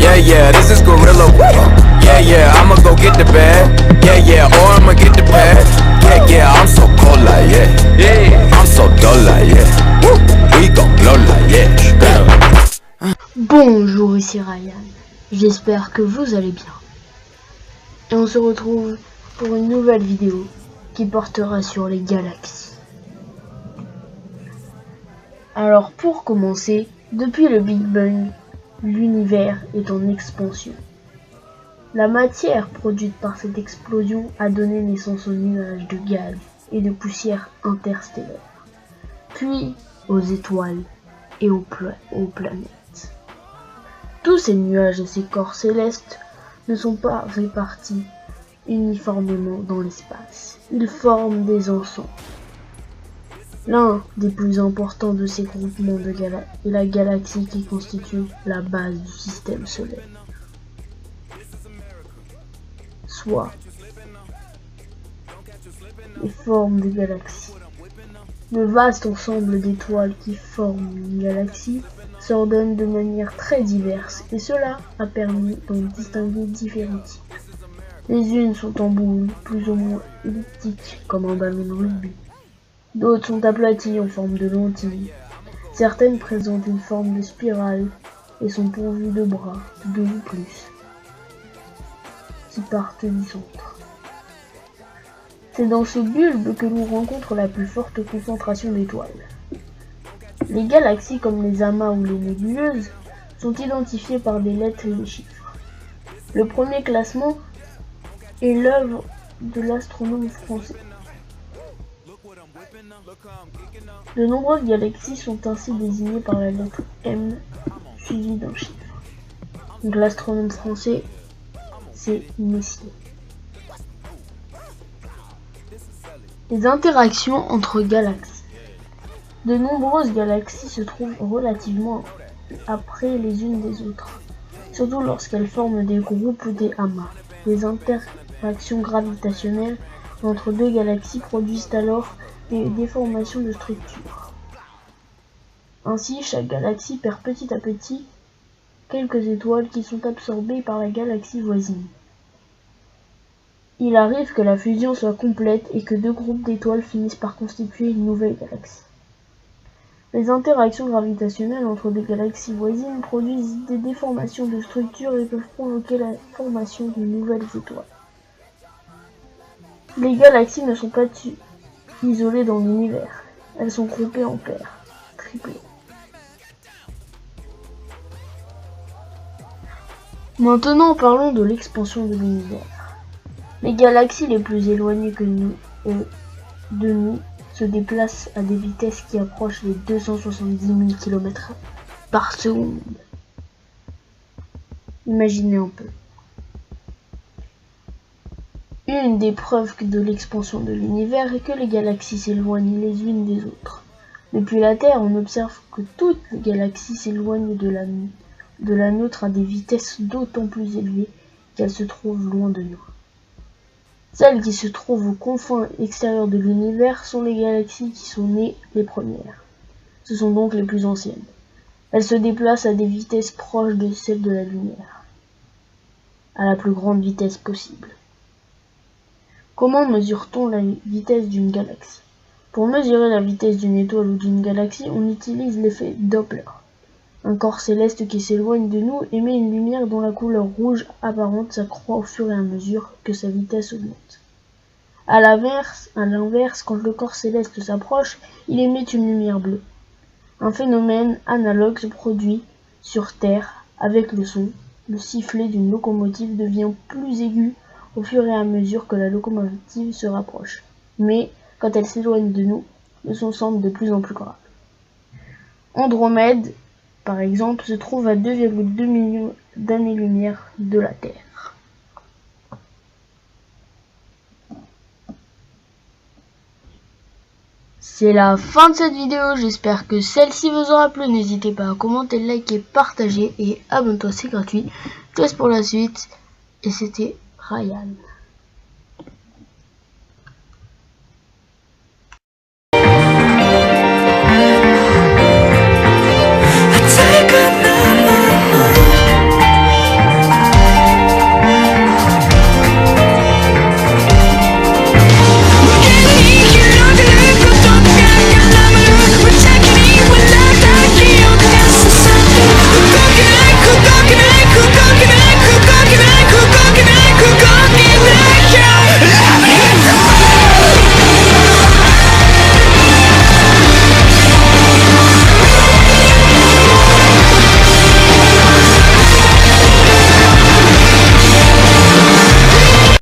Yeah, yeah, this is Gorilla. Yeah, yeah, I'ma go get the bag. Yeah, yeah, or I'ma get the bag. Yeah, yeah, I'm so cold like yeah. Yeah, I'm so dull like yeah. Woo, we gon' blow like yeah. Bonjour, ici Ryan. J'espère que vous allez bien. Et on se retrouve pour une nouvelle vidéo qui portera sur les galaxies. Alors pour commencer, depuis le Big Bang, l'univers est en expansion. La matière produite par cette explosion a donné naissance aux nuages de gaz et de poussière interstellaire, puis aux étoiles et aux planètes. Tous ces nuages et ces corps célestes ne sont pas répartis uniformément dans l'espace. Ils forment des ensembles. L'un des plus importants de ces groupements de est la galaxie qui constitue la base du système solaire, soit les formes de galaxies. Le vaste ensemble d'étoiles qui forment une galaxie s'ordonne de manière très diverse et cela a permis d'en distinguer différents types. Les unes sont en boule, plus ou moins elliptiques comme un ballon de rugby. D'autres sont aplaties en forme de lentille. Certaines présentent une forme de spirale et sont pourvues de bras, deux ou plus, qui partent du centre. C'est dans ce bulbe que l'on rencontre la plus forte concentration d'étoiles. Les galaxies comme les amas ou les nébuleuses sont identifiées par des lettres et des chiffres. Le premier classement est l'œuvre de l'astronome français. De nombreuses galaxies sont ainsi désignées par la lettre M suivie d'un chiffre. Donc l'astronome français, c'est Messier. Les interactions entre galaxies. De nombreuses galaxies se trouvent relativement après les unes des autres, surtout lorsqu'elles forment des groupes ou des amas. Les interactions gravitationnelles entre deux galaxies produisent alors des déformations de structure. Ainsi, chaque galaxie perd petit à petit quelques étoiles qui sont absorbées par la galaxie voisine. Il arrive que la fusion soit complète et que deux groupes d'étoiles finissent par constituer une nouvelle galaxie. Les interactions gravitationnelles entre des galaxies voisines produisent des déformations de structure et peuvent provoquer la formation de nouvelles étoiles. Les galaxies ne sont pas isolées dans l'univers, elles sont groupées en paires, triplées. Maintenant parlons de l'expansion de l'univers. Les galaxies les plus éloignées de nous se déplacent à des vitesses qui approchent les 270 000 km par seconde. Imaginez un peu. Une des preuves de l'expansion de l'univers est que les galaxies s'éloignent les unes des autres. Depuis la Terre, on observe que toutes les galaxies s'éloignent de la nôtre à des vitesses d'autant plus élevées qu'elles se trouvent loin de nous. Celles qui se trouvent aux confins extérieurs de l'univers sont les galaxies qui sont nées les premières. Ce sont donc les plus anciennes. Elles se déplacent à des vitesses proches de celles de la lumière, à la plus grande vitesse possible. Comment mesure-t-on la vitesse d'une galaxie? Pour mesurer la vitesse d'une étoile ou d'une galaxie, on utilise l'effet Doppler. Un corps céleste qui s'éloigne de nous émet une lumière dont la couleur rouge apparente s'accroît au fur et à mesure que sa vitesse augmente. À l'inverse, quand le corps céleste s'approche, il émet une lumière bleue. Un phénomène analogue se produit sur Terre avec le son. Le sifflet d'une locomotive devient plus aigu au fur et à mesure que la locomotive se rapproche. Mais quand elle s'éloigne de nous, le son semble de plus en plus grave. Andromède, par exemple, se trouve à 2,2 millions d'années-lumière de la Terre. C'est la fin de cette vidéo, j'espère que celle-ci vous aura plu. N'hésitez pas à commenter, liker, partager et abonne-toi, c'est gratuit. Je te laisse pour la suite et c'était Ryan.